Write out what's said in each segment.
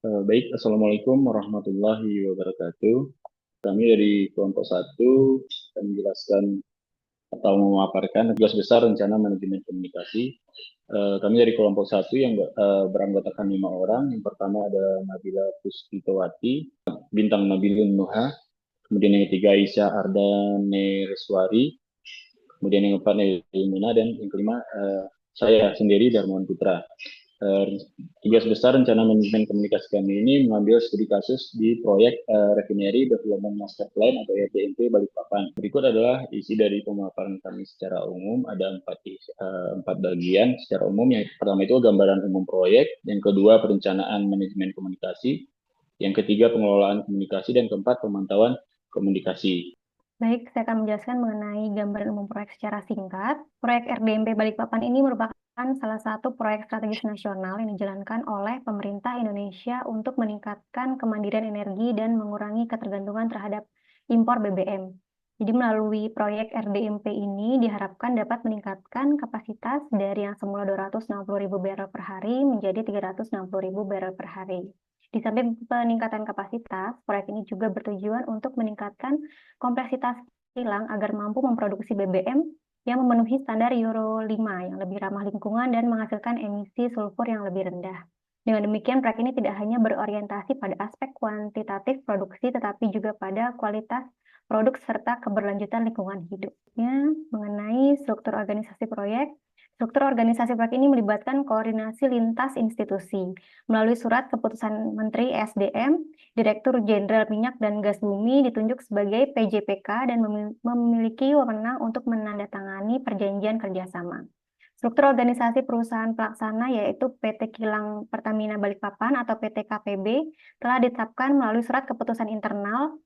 Baik, Assalamualaikum warahmatullahi wabarakatuh. Kami dari kelompok satu akan menjelaskan atau memaparkan tugas besar rencana manajemen komunikasi. Kami dari kelompok satu yang beranggotakan 5 orang. Yang pertama ada Nabila Puspitowati, Bintang Nabilun Nuha, kemudian yang ketiga Aisyah Ardane Reswari, kemudian yang keempat Nelly Muna, dan yang kelima saya sendiri Darmawan Putra. Eh, Tugas besar rencana manajemen komunikasi kami ini mengambil studi kasus di proyek Refinery Development Master Plan atau RDMP Balikpapan. Berikut adalah isi dari pemaparan kami secara umum. Ada empat bagian secara umum. Yang pertama itu gambaran umum proyek, yang kedua perencanaan manajemen komunikasi, yang ketiga pengelolaan komunikasi, dan keempat pemantauan komunikasi. Baik, saya akan menjelaskan mengenai gambaran umum proyek secara singkat. Proyek RDMP Balikpapan ini merupakan salah satu proyek strategis nasional yang dijalankan oleh pemerintah Indonesia untuk meningkatkan kemandirian energi dan mengurangi ketergantungan terhadap impor BBM. Jadi melalui proyek RDMP ini diharapkan dapat meningkatkan kapasitas dari yang semula 260.000 barrel per hari menjadi 360.000 barrel per hari. Di samping peningkatan kapasitas, proyek ini juga bertujuan untuk meningkatkan kompleksitas kilang agar mampu memproduksi BBM yang memenuhi standar Euro 5 yang lebih ramah lingkungan dan menghasilkan emisi sulfur yang lebih rendah. Dengan demikian, proyek ini tidak hanya berorientasi pada aspek kuantitatif produksi, tetapi juga pada kualitas produk serta keberlanjutan lingkungan hidup. Mengenai struktur organisasi proyek, struktur organisasi proyek ini melibatkan koordinasi lintas institusi melalui surat keputusan Menteri SDM. Direktur Jenderal Minyak dan Gas Bumi ditunjuk sebagai PJPK dan memiliki wewenang untuk menandatangani perjanjian kerjasama. Struktur organisasi perusahaan pelaksana yaitu PT Kilang Pertamina Balikpapan atau PT KPB telah ditetapkan melalui surat keputusan internal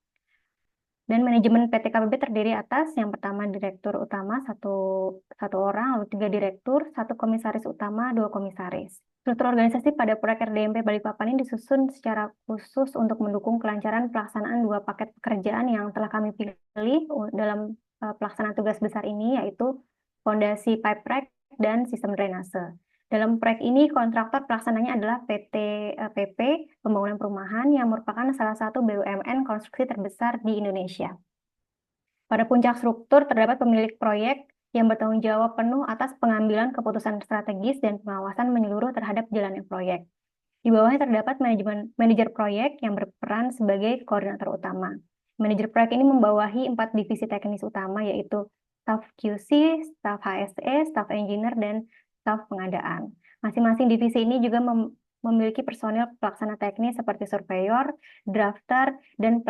dan manajemen PT KBB terdiri atas yang pertama direktur utama satu orang, lalu 3 direktur, 1 komisaris utama, 2 komisaris. Struktur organisasi pada proyek RDMP Balikpapan ini disusun secara khusus untuk mendukung kelancaran pelaksanaan 2 paket pekerjaan yang telah kami pilih dalam pelaksanaan tugas besar ini, yaitu fondasi pipe rack dan sistem drainase. Dalam proyek ini, kontraktor pelaksananya adalah PT PP Pembangunan Perumahan yang merupakan salah satu BUMN konstruksi terbesar di Indonesia. Pada puncak struktur terdapat pemilik proyek yang bertanggung jawab penuh atas pengambilan keputusan strategis dan pengawasan menyeluruh terhadap jalannya proyek. Di bawahnya terdapat manajer proyek yang berperan sebagai koordinator utama. Manajer proyek ini membawahi 4 divisi teknis utama, yaitu staf QC, staf HSE, staf engineer, dan staf pengadaan. Masing-masing divisi ini juga memiliki personil pelaksana teknis seperti surveyor, drafter, dan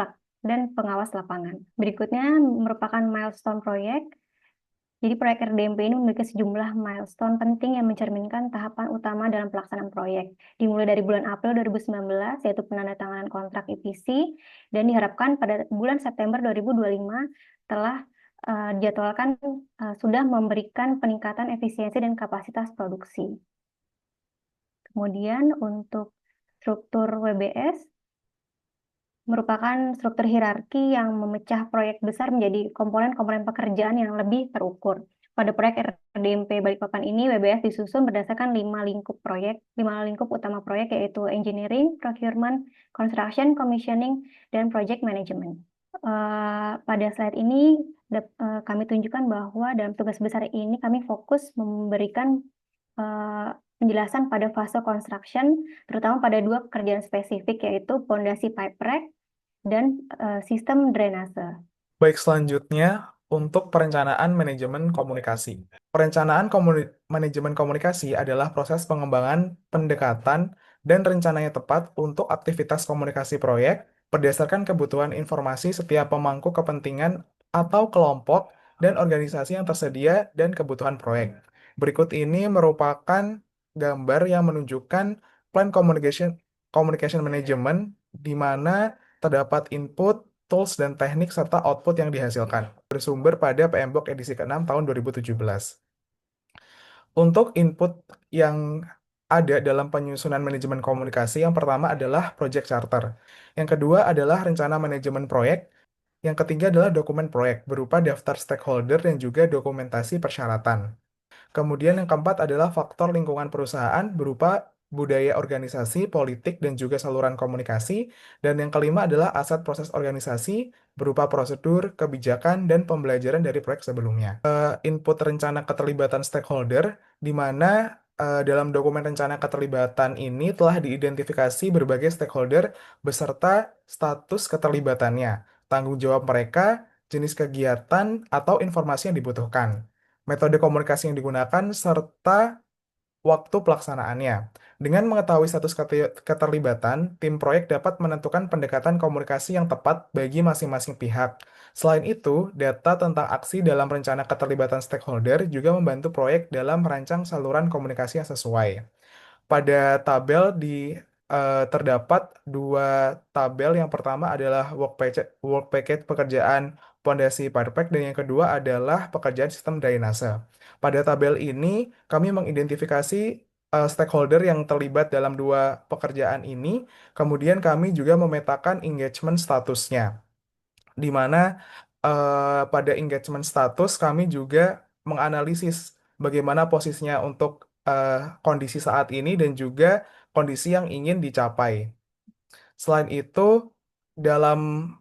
pengawas lapangan. Berikutnya merupakan milestone proyek. Jadi proyek RDMP ini memiliki sejumlah milestone penting yang mencerminkan tahapan utama dalam pelaksanaan proyek. Dimulai dari bulan April 2019, yaitu penandatanganan kontrak EPC, dan diharapkan pada bulan September 2025 telah dijadwalkan sudah memberikan peningkatan efisiensi dan kapasitas produksi. Kemudian untuk struktur WBS, merupakan struktur hierarki yang memecah proyek besar menjadi komponen-komponen pekerjaan yang lebih terukur. Pada proyek RDMP Balikpapan ini, WBS disusun berdasarkan 5 lingkup utama proyek, yaitu engineering, procurement, construction, commissioning, dan project management. Pada slide ini kami tunjukkan bahwa dalam tugas besar ini kami fokus memberikan penjelasan pada fase construction, terutama pada 2 pekerjaan spesifik, yaitu pondasi pipe rack dan sistem drainase. Baik, selanjutnya untuk perencanaan manajemen komunikasi. Perencanaan manajemen komunikasi adalah proses pengembangan, pendekatan, dan rencananya tepat untuk aktivitas komunikasi proyek berdasarkan kebutuhan informasi setiap pemangku kepentingan atau kelompok dan organisasi yang tersedia dan kebutuhan proyek. Berikut ini merupakan gambar yang menunjukkan plan communication management di mana terdapat input, tools, dan teknik serta output yang dihasilkan. Bersumber pada PMBOK edisi ke-6 tahun 2017. Untuk input yang ada dalam penyusunan manajemen komunikasi, yang pertama adalah project charter. Yang kedua adalah rencana manajemen proyek. Yang ketiga adalah dokumen proyek, berupa daftar stakeholder dan juga dokumentasi persyaratan. Kemudian yang keempat adalah faktor lingkungan perusahaan, berupa budaya organisasi, politik, dan juga saluran komunikasi. Dan yang kelima adalah aset proses organisasi berupa prosedur, kebijakan, dan pembelajaran dari proyek sebelumnya. Input rencana keterlibatan stakeholder, di mana dalam dokumen rencana keterlibatan ini telah diidentifikasi berbagai stakeholder beserta status keterlibatannya, tanggung jawab mereka, jenis kegiatan, atau informasi yang dibutuhkan, metode komunikasi yang digunakan, serta waktu pelaksanaannya. Dengan mengetahui status keterlibatan, tim proyek dapat menentukan pendekatan komunikasi yang tepat bagi masing-masing pihak. Selain itu, data tentang aksi dalam rencana keterlibatan stakeholder juga membantu proyek dalam merancang saluran komunikasi yang sesuai. Pada tabel terdapat dua tabel. Yang pertama adalah work package pekerjaan pondasi pipeline dan yang kedua adalah pekerjaan sistem drainase. Pada tabel ini kami mengidentifikasi stakeholder yang terlibat dalam dua pekerjaan ini. Kemudian kami juga memetakan engagement statusnya, di mana pada engagement status kami juga menganalisis bagaimana posisinya untuk kondisi saat ini dan juga kondisi yang ingin dicapai. Selain itu, dalam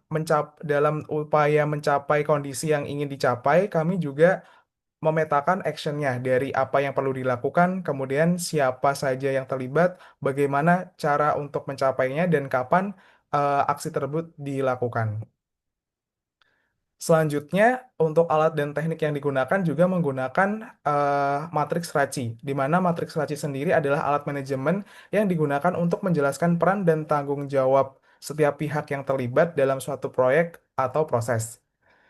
dalam upaya mencapai kondisi yang ingin dicapai, kami juga memetakan actionnya dari apa yang perlu dilakukan, kemudian siapa saja yang terlibat, bagaimana cara untuk mencapainya, dan kapan aksi tersebut dilakukan. Selanjutnya, untuk alat dan teknik yang digunakan juga menggunakan matriks RACI, di mana matriks RACI sendiri adalah alat manajemen yang digunakan untuk menjelaskan peran dan tanggung jawab setiap pihak yang terlibat dalam suatu proyek atau proses.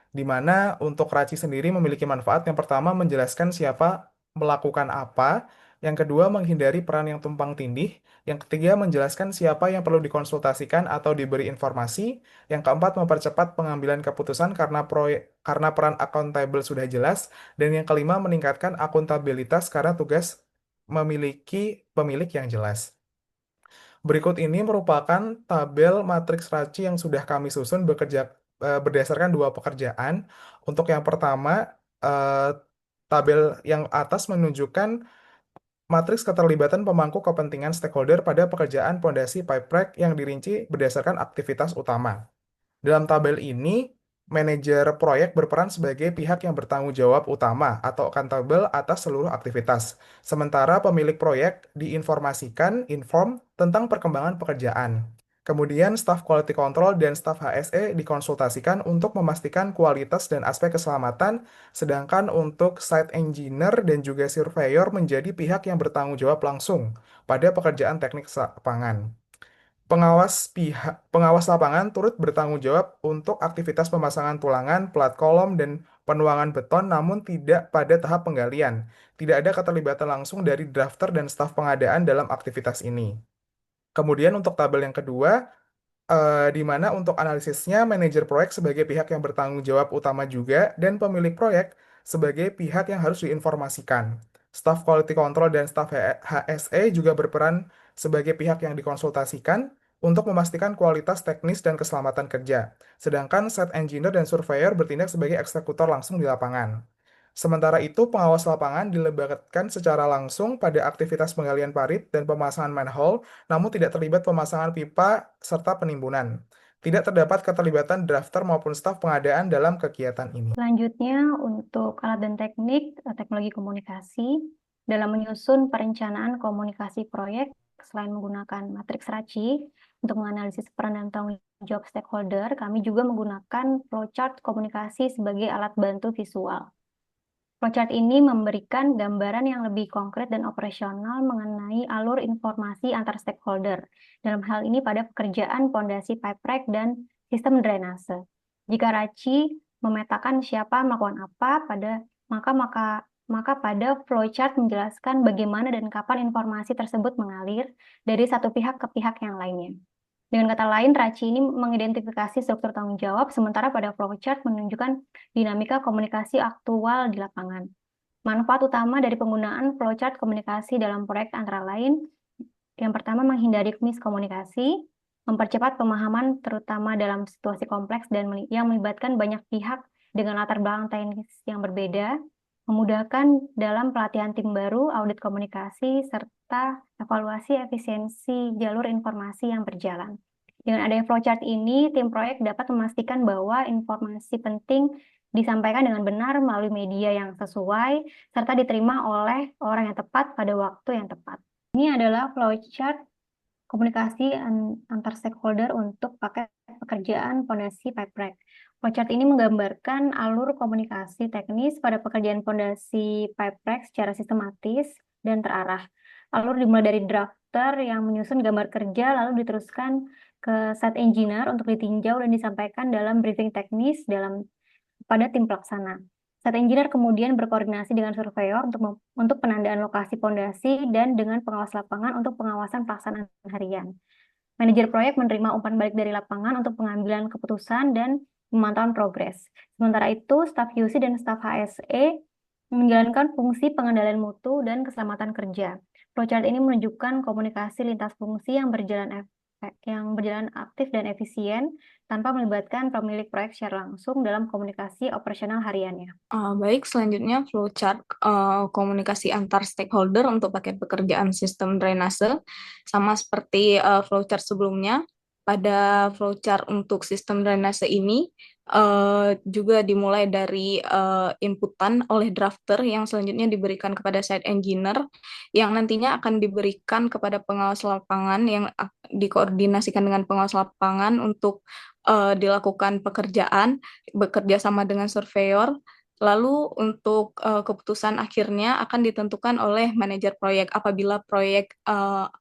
Di mana untuk RACI sendiri memiliki manfaat yang pertama menjelaskan siapa melakukan apa, yang kedua menghindari peran yang tumpang tindih, yang ketiga menjelaskan siapa yang perlu dikonsultasikan atau diberi informasi, yang keempat mempercepat pengambilan keputusan karena peran akuntabel sudah jelas, dan yang kelima meningkatkan akuntabilitas karena tugas memiliki pemilik yang jelas. Berikut ini merupakan tabel matriks RACI yang sudah kami susun berdasarkan dua pekerjaan. Untuk yang pertama, eh, tabel yang atas menunjukkan matriks keterlibatan pemangku kepentingan stakeholder pada pekerjaan pondasi pipeline yang dirinci berdasarkan aktivitas utama. Dalam tabel ini, manajer proyek berperan sebagai pihak yang bertanggung jawab utama atau accountable atas seluruh aktivitas. Sementara pemilik proyek inform tentang perkembangan pekerjaan. Kemudian, staf quality control dan staf HSE dikonsultasikan untuk memastikan kualitas dan aspek keselamatan, sedangkan untuk site engineer dan juga surveyor menjadi pihak yang bertanggung jawab langsung pada pekerjaan teknik lapangan. Pengawas lapangan turut bertanggung jawab untuk aktivitas pemasangan tulangan, plat kolom, dan penuangan beton, namun tidak pada tahap penggalian. Tidak ada keterlibatan langsung dari drafter dan staf pengadaan dalam aktivitas ini. Kemudian untuk tabel yang kedua, di mana untuk analisisnya manajer proyek sebagai pihak yang bertanggung jawab utama juga dan pemilik proyek sebagai pihak yang harus diinformasikan. Staf quality control dan staf HSE juga berperan sebagai pihak yang dikonsultasikan untuk memastikan kualitas teknis dan keselamatan kerja. Sedangkan site engineer dan surveyor bertindak sebagai eksekutor langsung di lapangan. Sementara itu, pengawas lapangan dilibatkan secara langsung pada aktivitas penggalian parit dan pemasangan manhole, namun tidak terlibat pemasangan pipa serta penimbunan. Tidak terdapat keterlibatan drafter maupun staf pengadaan dalam kegiatan ini. Selanjutnya, untuk alat dan teknik, teknologi komunikasi, dalam menyusun perencanaan komunikasi proyek, selain menggunakan matriks RACI untuk menganalisis peran dan tanggung jawab stakeholder, kami juga menggunakan flowchart komunikasi sebagai alat bantu visual. Flowchart ini memberikan gambaran yang lebih konkret dan operasional mengenai alur informasi antar stakeholder. Dalam hal ini pada pekerjaan pondasi pipeline dan sistem drainase. Jika RACI memetakan siapa melakukan apa, maka pada flowchart menjelaskan bagaimana dan kapan informasi tersebut mengalir dari satu pihak ke pihak yang lainnya. Dengan kata lain, RACI ini mengidentifikasi struktur tanggung jawab, sementara pada flowchart menunjukkan dinamika komunikasi aktual di lapangan. Manfaat utama dari penggunaan flowchart komunikasi dalam proyek antara lain, yang pertama menghindari miskomunikasi, mempercepat pemahaman terutama dalam situasi kompleks dan yang melibatkan banyak pihak dengan latar belakang teknis yang berbeda, memudahkan dalam pelatihan tim baru, audit komunikasi, serta evaluasi efisiensi jalur informasi yang berjalan. Dengan adanya flowchart ini, tim proyek dapat memastikan bahwa informasi penting disampaikan dengan benar melalui media yang sesuai, serta diterima oleh orang yang tepat pada waktu yang tepat. Ini adalah flowchart komunikasi antar stakeholder untuk paket pekerjaan fondasi PipeRack. Flowchart ini menggambarkan alur komunikasi teknis pada pekerjaan fondasi PipeRack secara sistematis dan terarah. Alur dimulai dari drafter yang menyusun gambar kerja, lalu diteruskan ke site engineer untuk ditinjau dan disampaikan dalam briefing teknis pada tim pelaksana. Site engineer kemudian berkoordinasi dengan surveyor untuk penandaan lokasi pondasi dan dengan pengawas lapangan untuk pengawasan pelaksanaan harian. Manajer proyek menerima umpan balik dari lapangan untuk pengambilan keputusan dan pemantauan progres. Sementara itu, staf QC dan staf HSE menjalankan fungsi pengendalian mutu dan keselamatan kerja. Flowchart ini menunjukkan komunikasi lintas fungsi yang berjalan aktif dan efisien tanpa melibatkan pemilik proyek secara langsung dalam komunikasi operasional hariannya. Baik, selanjutnya flowchart komunikasi antar stakeholder untuk paket pekerjaan sistem drainase. Sama seperti flowchart sebelumnya, pada flowchart untuk sistem drainase ini juga dimulai dari inputan oleh drafter yang selanjutnya diberikan kepada site engineer yang nantinya akan diberikan kepada pengawas lapangan yang dikoordinasikan dengan pengawas lapangan untuk dilakukan pekerjaan bekerja sama dengan surveyor. Lalu untuk keputusan akhirnya akan ditentukan oleh manajer proyek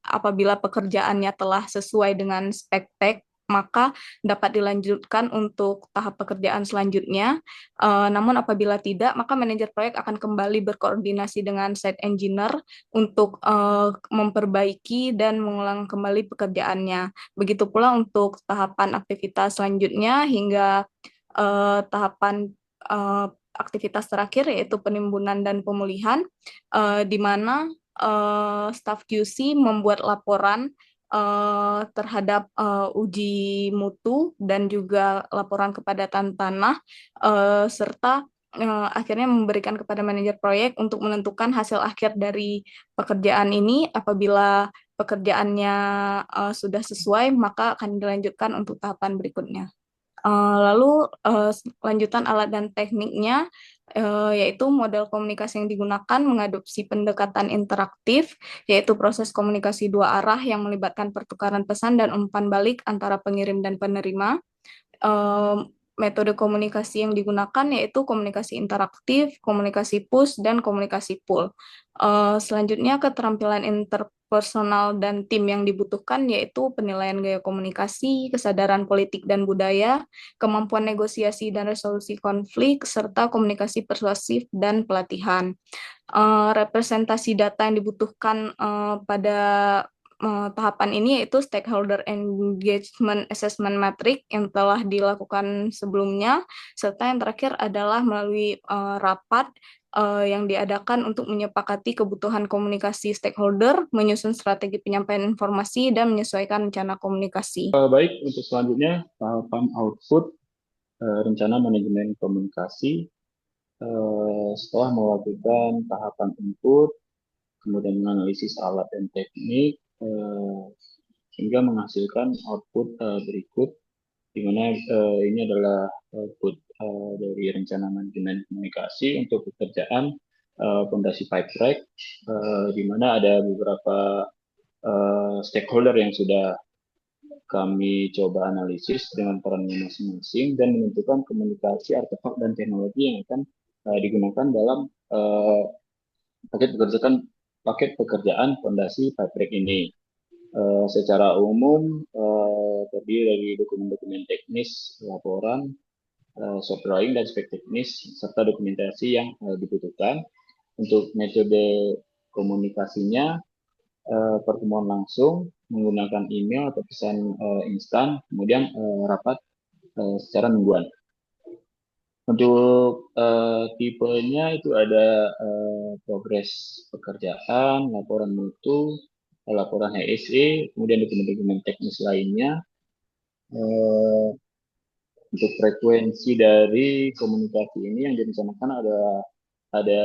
apabila pekerjaannya telah sesuai dengan spek-spek, maka dapat dilanjutkan untuk tahap pekerjaan selanjutnya. Namun apabila tidak, maka manajer proyek akan kembali berkoordinasi dengan site engineer untuk memperbaiki dan mengulang kembali pekerjaannya. Begitu pula untuk tahapan aktivitas selanjutnya hingga tahapan aktivitas terakhir yaitu penimbunan dan pemulihan, di mana staf QC membuat laporan terhadap uji mutu dan juga laporan kepadatan tanah serta akhirnya memberikan kepada manajer proyek untuk menentukan hasil akhir dari pekerjaan ini. Apabila pekerjaannya sudah sesuai, maka akan dilanjutkan untuk tahapan berikutnya. Lalu lanjutan alat dan tekniknya yaitu model komunikasi yang digunakan mengadopsi pendekatan interaktif, yaitu proses komunikasi dua arah yang melibatkan pertukaran pesan dan umpan balik antara pengirim dan penerima. Metode komunikasi yang digunakan yaitu komunikasi interaktif, komunikasi push, dan komunikasi pull. Selanjutnya keterampilan interpersonal dan tim yang dibutuhkan yaitu penilaian gaya komunikasi, kesadaran politik dan budaya, kemampuan negosiasi dan resolusi konflik, serta komunikasi persuasif dan pelatihan. Representasi data yang dibutuhkan pada tahapan ini yaitu stakeholder engagement assessment matrix yang telah dilakukan sebelumnya, serta yang terakhir adalah melalui rapat yang diadakan untuk menyepakati kebutuhan komunikasi stakeholder, menyusun strategi penyampaian informasi, dan menyesuaikan rencana komunikasi. Baik, untuk selanjutnya tahapan output rencana manajemen komunikasi. Setelah melakukan tahapan input, kemudian menganalisis alat dan teknik, hingga menghasilkan output berikut, di mana ini adalah output dari rencana manajemen komunikasi untuk pekerjaan fondasi PipeRack, di mana ada beberapa stakeholder yang sudah kami coba analisis dengan perannya masing-masing dan menentukan komunikasi, artefak, dan teknologi yang akan digunakan dalam paket pekerjaan fondasi PipeRack ini. Secara umum terdiri dari dokumen-dokumen teknis, laporan, soft drawing dan spek teknis serta dokumentasi yang dibutuhkan. Untuk metode komunikasinya pertemuan langsung menggunakan email atau pesan instan, kemudian rapat secara mingguan. Untuk tipenya itu ada progres pekerjaan, laporan mutu, laporan HSE, kemudian dokumen-dokumen teknis lainnya. Untuk frekuensi dari komunikasi ini yang direncanakan ada ada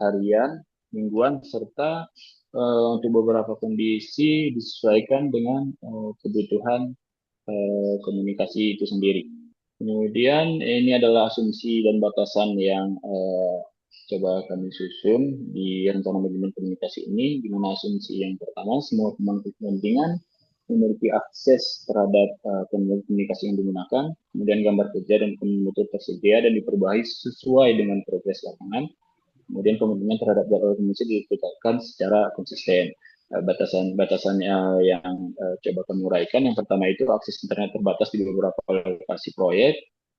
harian, mingguan, serta untuk beberapa kondisi disesuaikan dengan kebutuhan komunikasi itu sendiri. Kemudian ini adalah asumsi dan batasan yang coba kami susun di rencana manajemen komunikasi ini, di mana asumsi yang pertama, semua pemangku kepentingan memiliki akses terhadap komunikasi yang digunakan, kemudian gambar kerja dan penutur tersedia dan diperbaiki sesuai dengan progres lapangan, kemudian komitmen terhadap jadwal komunikasi ditetapkan secara konsisten. Batasan-batasan yang coba kami uraikan, yang pertama itu akses internet terbatas di beberapa lokasi proyek,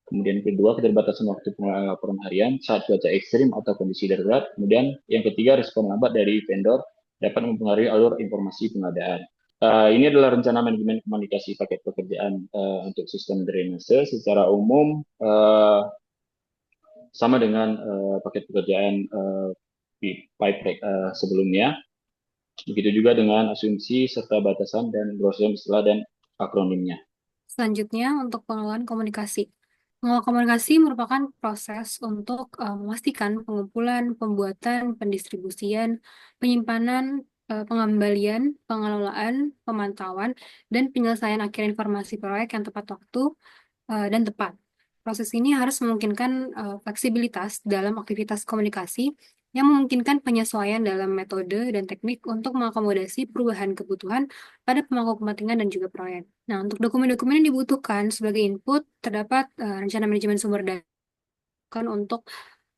kemudian kedua keterbatasan waktu pelaporan harian saat cuaca ekstrim atau kondisi darurat, kemudian yang ketiga respon lambat dari vendor dapat mempengaruhi alur informasi pengadaan. Ini adalah rencana manajemen komunikasi paket pekerjaan untuk sistem drainase. Secara umum sama dengan paket pekerjaan pipe sebelumnya. Begitu juga dengan asumsi serta batasan dan brosur istilah dan akronimnya. Selanjutnya, untuk pengelolaan komunikasi. Pengelolaan komunikasi merupakan proses untuk memastikan pengumpulan, pembuatan, pendistribusian, penyimpanan, pengembalian, pengelolaan, pemantauan, dan penyelesaian akhir informasi proyek yang tepat waktu dan tepat. Proses ini harus memungkinkan fleksibilitas dalam aktivitas komunikasi yang memungkinkan penyesuaian dalam metode dan teknik untuk mengakomodasi perubahan kebutuhan pada pemangku kepentingan dan juga proyek. Nah, untuk dokumen-dokumen yang dibutuhkan sebagai input, terdapat rencana manajemen sumber daya untuk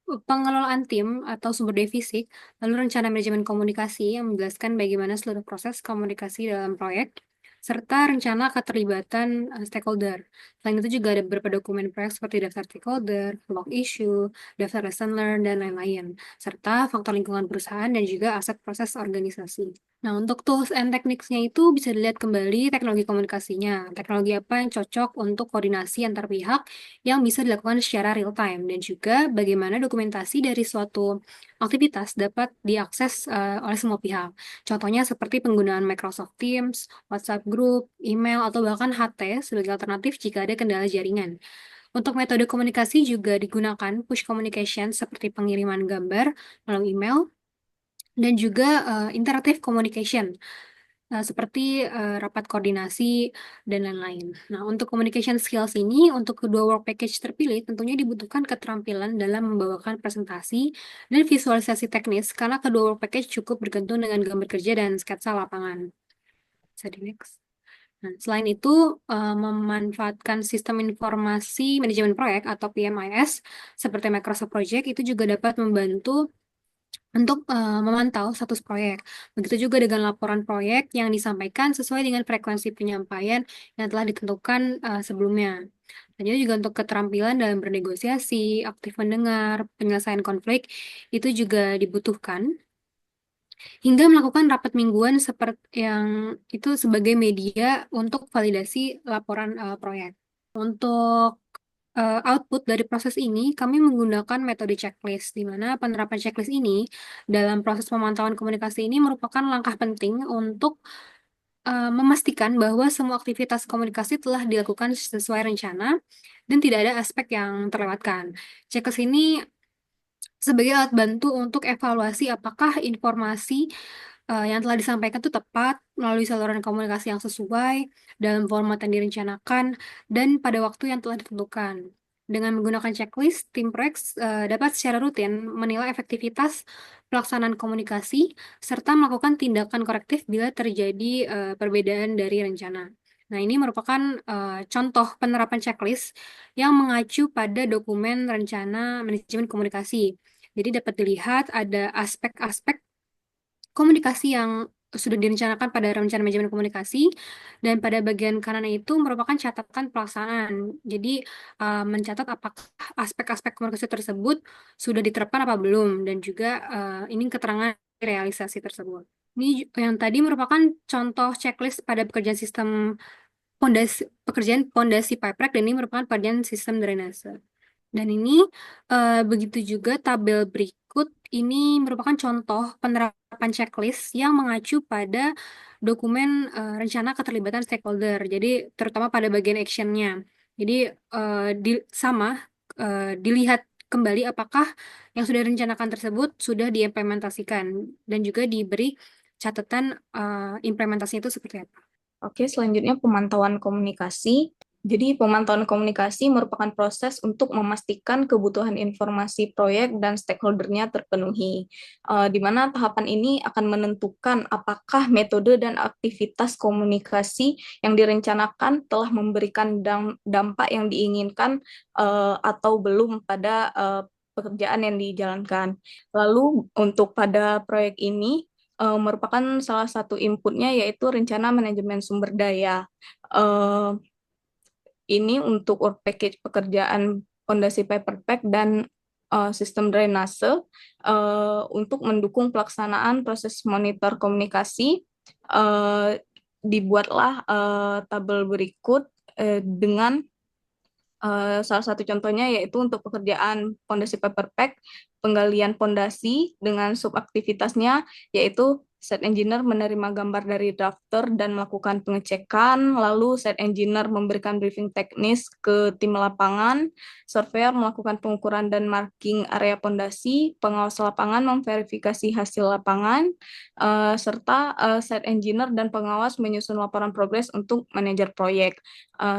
pengelolaan tim atau sumber daya fisik, lalu rencana manajemen komunikasi yang menjelaskan bagaimana seluruh proses komunikasi dalam proyek, serta rencana keterlibatan stakeholder. Selain itu juga ada beberapa dokumen proyek seperti daftar stakeholder, log issue, daftar lesson learned, dan lain-lain, serta faktor lingkungan perusahaan dan juga aset proses organisasi. Nah, untuk tools and techniques-nya itu bisa dilihat kembali teknologi komunikasinya, teknologi apa yang cocok untuk koordinasi antar pihak yang bisa dilakukan secara real time, dan juga bagaimana dokumentasi dari suatu aktivitas dapat diakses oleh semua pihak. Contohnya seperti penggunaan Microsoft Teams, WhatsApp Group, email, atau bahkan HT sebagai alternatif jika ada kendala jaringan. Untuk metode komunikasi juga digunakan push communication seperti pengiriman gambar melalui email, dan juga interactive communication seperti rapat koordinasi dan lain-lain. Nah, untuk communication skills ini, untuk kedua work package terpilih, tentunya dibutuhkan keterampilan dalam membawakan presentasi dan visualisasi teknis, karena kedua work package cukup bergantung dengan gambar kerja dan sketsa lapangan. Bisa di next. Nah, selain itu, memanfaatkan sistem informasi manajemen proyek atau PMIS seperti Microsoft Project itu juga dapat membantu untuk memantau status proyek. Begitu juga dengan laporan proyek yang disampaikan sesuai dengan frekuensi penyampaian yang telah ditentukan sebelumnya. Dan juga untuk keterampilan dalam bernegosiasi, aktif mendengar, penyelesaian konflik, itu juga dibutuhkan. Hingga melakukan rapat mingguan seperti yang itu sebagai media untuk validasi laporan proyek. Untuk output dari proses ini, kami menggunakan metode checklist, di mana penerapan checklist ini dalam proses pemantauan komunikasi ini merupakan langkah penting untuk memastikan bahwa semua aktivitas komunikasi telah dilakukan sesuai rencana dan tidak ada aspek yang terlewatkan. Checklist ini sebagai alat bantu untuk evaluasi apakah informasi yang telah disampaikan itu tepat melalui saluran komunikasi yang sesuai dalam format yang direncanakan dan pada waktu yang telah ditentukan. Dengan menggunakan checklist, tim proyek dapat secara rutin menilai efektivitas pelaksanaan komunikasi serta melakukan tindakan korektif bila terjadi perbedaan dari rencana. Nah, ini merupakan contoh penerapan checklist yang mengacu pada dokumen rencana manajemen komunikasi. Jadi dapat dilihat ada aspek-aspek komunikasi yang sudah direncanakan pada rencana manajemen komunikasi, dan pada bagian kanan itu merupakan catatan pelaksanaan. Jadi mencatat apakah aspek-aspek komunikasi tersebut sudah diterapkan apa belum, dan juga ini keterangan realisasi tersebut. Ini yang tadi merupakan contoh checklist pada pekerjaan pondasi pipe, dan ini merupakan pekerjaan sistem drainase. Dan ini begitu juga tabel berikut ini merupakan contoh penerapan checklist yang mengacu pada dokumen rencana keterlibatan stakeholder. Jadi terutama pada bagian action-nya. Jadi dilihat kembali apakah yang sudah direncanakan tersebut sudah diimplementasikan dan juga diberi catatan implementasinya itu seperti apa. Oke, selanjutnya pemantauan komunikasi. Jadi, pemantauan komunikasi merupakan proses untuk memastikan kebutuhan informasi proyek dan stakeholder-nya terpenuhi, di mana tahapan ini akan menentukan apakah metode dan aktivitas komunikasi yang direncanakan telah memberikan dampak yang diinginkan atau belum pada pekerjaan yang dijalankan. Lalu, untuk pada proyek ini, merupakan salah satu inputnya yaitu rencana manajemen sumber daya. Ini untuk work package pekerjaan fondasi paper pack dan sistem drainase untuk mendukung pelaksanaan proses monitor komunikasi. Dibuatlah tabel berikut dengan salah satu contohnya yaitu untuk pekerjaan fondasi paper pack, penggalian fondasi dengan subaktivitasnya yaitu site engineer menerima gambar dari drafter dan melakukan pengecekan, lalu site engineer memberikan briefing teknis ke tim lapangan, surveyor melakukan pengukuran dan marking area fondasi, pengawas lapangan memverifikasi hasil lapangan, serta site engineer dan pengawas menyusun laporan progres untuk manajer proyek.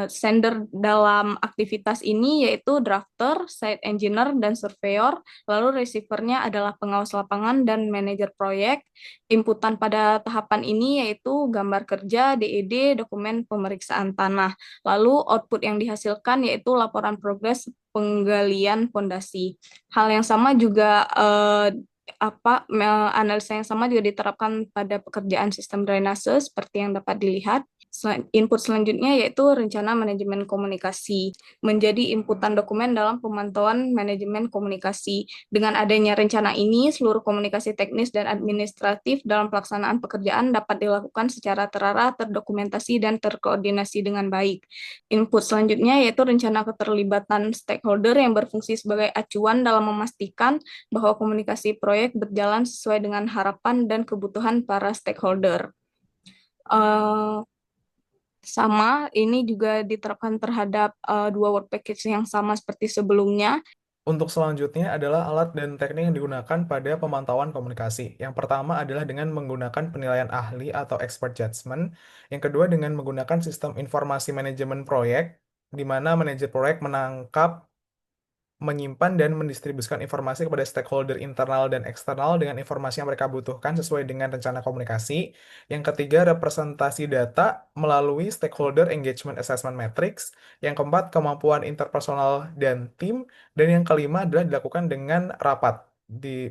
Sender dalam aktivitas ini yaitu drafter, site engineer, dan surveyor, lalu receivernya adalah pengawas lapangan dan manajer proyek. Inputan pada tahapan ini yaitu gambar kerja, DED, dokumen pemeriksaan tanah. Lalu output yang dihasilkan yaitu laporan progres penggalian fondasi. Hal yang sama juga analisa yang sama juga diterapkan pada pekerjaan sistem drainase seperti yang dapat dilihat. Input selanjutnya yaitu rencana manajemen komunikasi, menjadi inputan dokumen dalam pemantauan manajemen komunikasi. Dengan adanya rencana ini, seluruh komunikasi teknis dan administratif dalam pelaksanaan pekerjaan dapat dilakukan secara terarah, terdokumentasi, dan terkoordinasi dengan baik. Input selanjutnya yaitu rencana keterlibatan stakeholder yang berfungsi sebagai acuan dalam memastikan bahwa komunikasi proyek berjalan sesuai dengan harapan dan kebutuhan para stakeholder. Sama, ini juga diterapkan terhadap dua work package yang sama seperti sebelumnya. Untuk selanjutnya adalah alat dan teknik yang digunakan pada pemantauan komunikasi. Yang pertama adalah dengan menggunakan penilaian ahli atau expert judgment. Yang kedua dengan menggunakan sistem informasi manajemen proyek, di mana manajer proyek menangkap, menyimpan, dan mendistribusikan informasi kepada stakeholder internal dan eksternal dengan informasi yang mereka butuhkan sesuai dengan rencana komunikasi. Yang ketiga, representasi data melalui stakeholder engagement assessment matrix. Yang keempat, kemampuan interpersonal dan tim. Dan yang kelima adalah dilakukan dengan rapat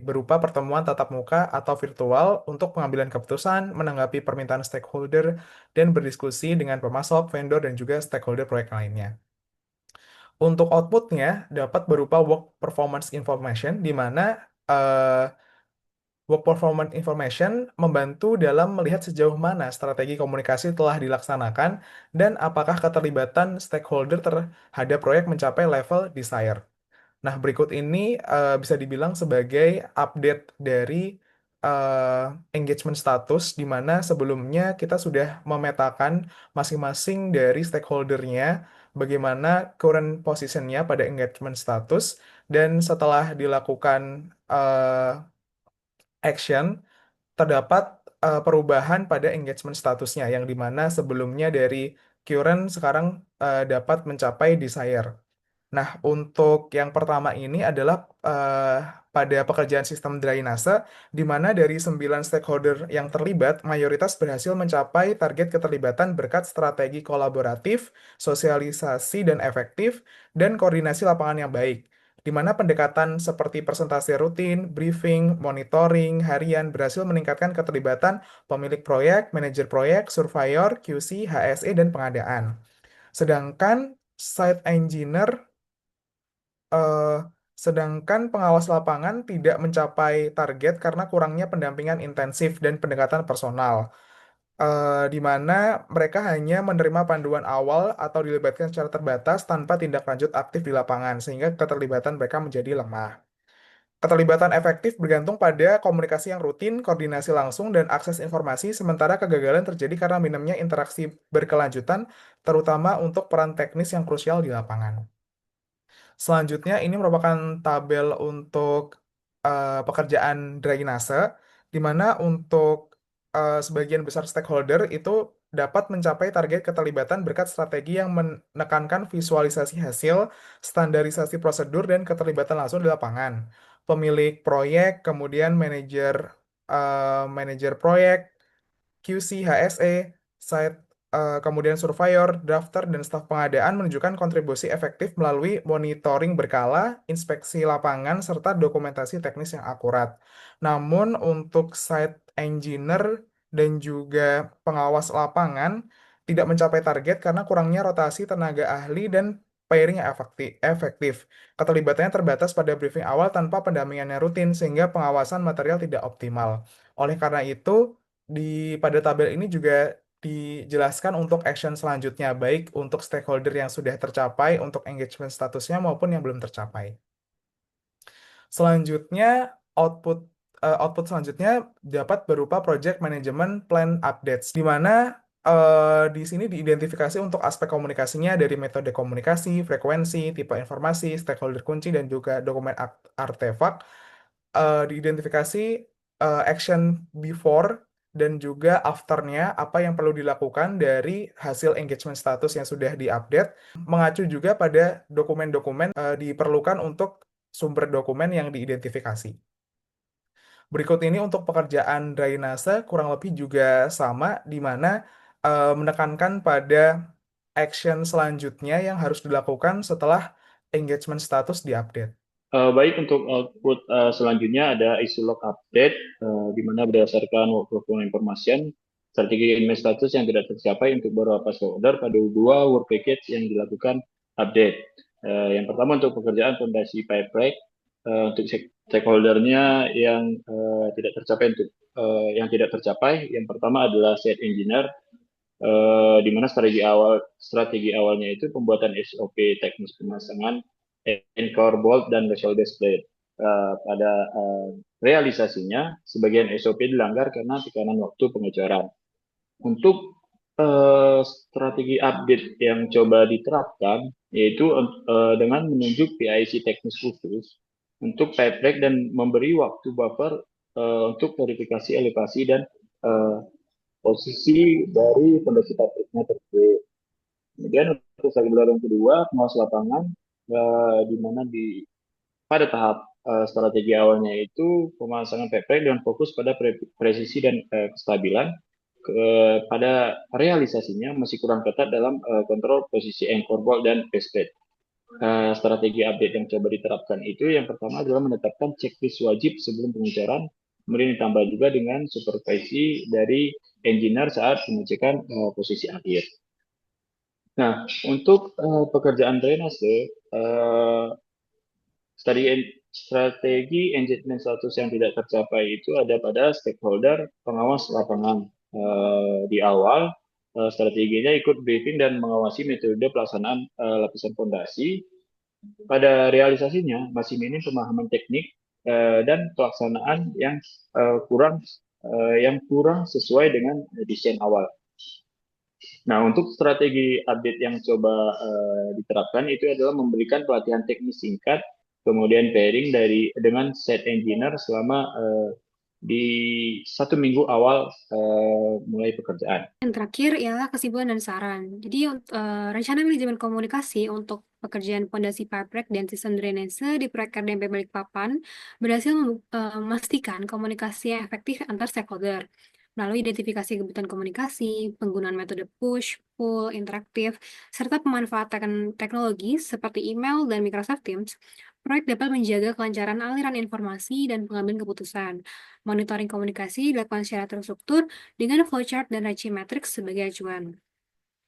berupa pertemuan tatap muka atau virtual untuk pengambilan keputusan, menanggapi permintaan stakeholder, dan berdiskusi dengan pemasok, vendor, dan juga stakeholder proyek lainnya. Untuk outputnya dapat berupa work performance information, di mana work performance information membantu dalam melihat sejauh mana strategi komunikasi telah dilaksanakan dan apakah keterlibatan stakeholder terhadap proyek mencapai level desired. Nah, berikut ini bisa dibilang sebagai update dari engagement status, di mana sebelumnya kita sudah memetakan masing-masing dari stakeholdernya, bagaimana current positionnya pada engagement status, dan setelah dilakukan action, terdapat perubahan pada engagement statusnya, yang dimana sebelumnya dari current sekarang dapat mencapai desire. Nah, untuk yang pertama ini adalah pada pekerjaan sistem drainase, di mana dari 9 stakeholder yang terlibat, mayoritas berhasil mencapai target keterlibatan berkat strategi kolaboratif, sosialisasi dan efektif, dan koordinasi lapangan yang baik. Di mana pendekatan seperti presentasi rutin, briefing, monitoring, harian berhasil meningkatkan keterlibatan pemilik proyek, manajer proyek, surveyor, QC, HSE, dan pengadaan. Sedangkan site engineer sedangkan pengawas lapangan tidak mencapai target karena kurangnya pendampingan intensif dan pendekatan personal, di mana mereka hanya menerima panduan awal atau dilibatkan secara terbatas tanpa tindak lanjut aktif di lapangan, sehingga keterlibatan mereka menjadi lemah. Keterlibatan efektif bergantung pada komunikasi yang rutin, koordinasi langsung, dan akses informasi, sementara kegagalan terjadi karena minimnya interaksi berkelanjutan, terutama untuk peran teknis yang krusial di lapangan. Selanjutnya, ini merupakan tabel untuk pekerjaan drainase, di mana untuk sebagian besar stakeholder itu dapat mencapai target keterlibatan berkat strategi yang menekankan visualisasi hasil, standarisasi prosedur, dan keterlibatan langsung di lapangan. Pemilik proyek, kemudian manajer proyek, QC, HSE, site, kemudian surveyor, drafter, dan staf pengadaan menunjukkan kontribusi efektif melalui monitoring berkala, inspeksi lapangan, serta dokumentasi teknis yang akurat. Namun untuk site engineer dan juga pengawas lapangan tidak mencapai target karena kurangnya rotasi tenaga ahli dan pairing yang efektif. Keterlibatannya terbatas pada briefing awal tanpa pendampingannya rutin, sehingga pengawasan material tidak optimal. Oleh karena itu, pada tabel ini juga dijelaskan untuk action selanjutnya, baik untuk stakeholder yang sudah tercapai, untuk engagement statusnya, maupun yang belum tercapai. Selanjutnya, output selanjutnya dapat berupa Project Management Plan Updates, di mana di sini diidentifikasi untuk aspek komunikasinya dari metode komunikasi, frekuensi, tipe informasi, stakeholder kunci, dan juga dokumen artefak. Diidentifikasi action before dan juga afternya, apa yang perlu dilakukan dari hasil engagement status yang sudah diupdate, mengacu juga pada dokumen-dokumen diperlukan untuk sumber dokumen yang diidentifikasi. Berikut ini untuk pekerjaan drainase kurang lebih juga sama, di mana menekankan pada action selanjutnya yang harus dilakukan setelah engagement status diupdate. Baik, untuk output selanjutnya ada issue log update, di mana berdasarkan workflow information, strategi invest status yang tidak tercapai untuk beberapa stakeholder pada 2 work package yang dilakukan update. Yang pertama untuk pekerjaan fondasi pipe untuk stakeholdernya yang tidak tercapai, yang pertama adalah site engineer, di mana strategi awalnya itu pembuatan SOP teknis pemasangan anchor bolt dan shoulder blade. Pada realisasinya, sebagian SOP dilanggar karena tekanan waktu pengecoran. Untuk strategi update yang coba diterapkan, yaitu dengan menunjuk PIC teknis khusus untuk pipe break dan memberi waktu buffer untuk verifikasi elevasi dan posisi dari fondasi pabriknya tersebut. Kemudian untuk strategi yang kedua, pengawas lapangan, di mana pada tahap strategi awalnya itu pemasangan pipe dengan fokus pada presisi dan kestabilan. Pada realisasinya masih kurang ketat dalam kontrol posisi anchor bolt dan base plate. Strategi update yang coba diterapkan itu yang pertama adalah menetapkan checklist wajib sebelum pengecoran, kemudian ditambah juga dengan supervisi dari engineer saat pengecekan posisi akhir. Nah, untuk pekerjaan drainase, strategi engagement status yang tidak tercapai itu ada pada stakeholder pengawas lapangan. Di awal, strateginya ikut briefing dan mengawasi metode pelaksanaan lapisan fondasi. Pada realisasinya masih minim pemahaman teknik dan pelaksanaan yang kurang sesuai dengan desain awal. Nah, untuk strategi update yang coba diterapkan itu adalah memberikan pelatihan teknis singkat, kemudian pairing dengan set engineer selama di 1 minggu awal mulai pekerjaan. Yang terakhir ialah kesimpulan dan saran. Jadi, rencana manajemen komunikasi untuk pekerjaan fondasi pipe break dan sistem drainase di proyek RDMP Balikpapan berhasil memastikan komunikasi yang efektif antar stakeholder melalui identifikasi kebutuhan komunikasi, penggunaan metode push, pull, interaktif, serta pemanfaatan teknologi seperti email dan Microsoft Teams. Proyek dapat menjaga kelancaran aliran informasi dan pengambilan keputusan. Monitoring komunikasi dilakukan secara terstruktur dengan flowchart dan Rachi Matrix sebagai acuan.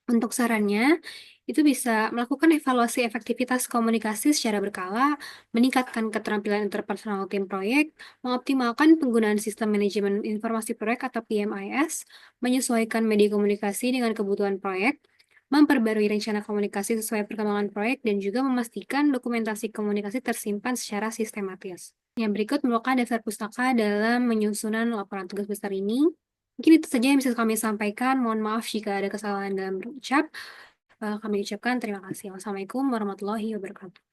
Untuk sarannya, itu bisa melakukan evaluasi efektivitas komunikasi secara berkala, meningkatkan keterampilan interpersonal tim proyek, mengoptimalkan penggunaan sistem manajemen informasi proyek atau PMIS, menyesuaikan media komunikasi dengan kebutuhan proyek, memperbarui rencana komunikasi sesuai perkembangan proyek, dan juga memastikan dokumentasi komunikasi tersimpan secara sistematis. Yang berikut merupakan daftar pustaka dalam menyusunan laporan tugas besar ini. Mungkin itu saja yang bisa kami sampaikan. Mohon maaf jika ada kesalahan dalam berucap. Kami ucapkan terima kasih. Wassalamualaikum warahmatullahi wabarakatuh.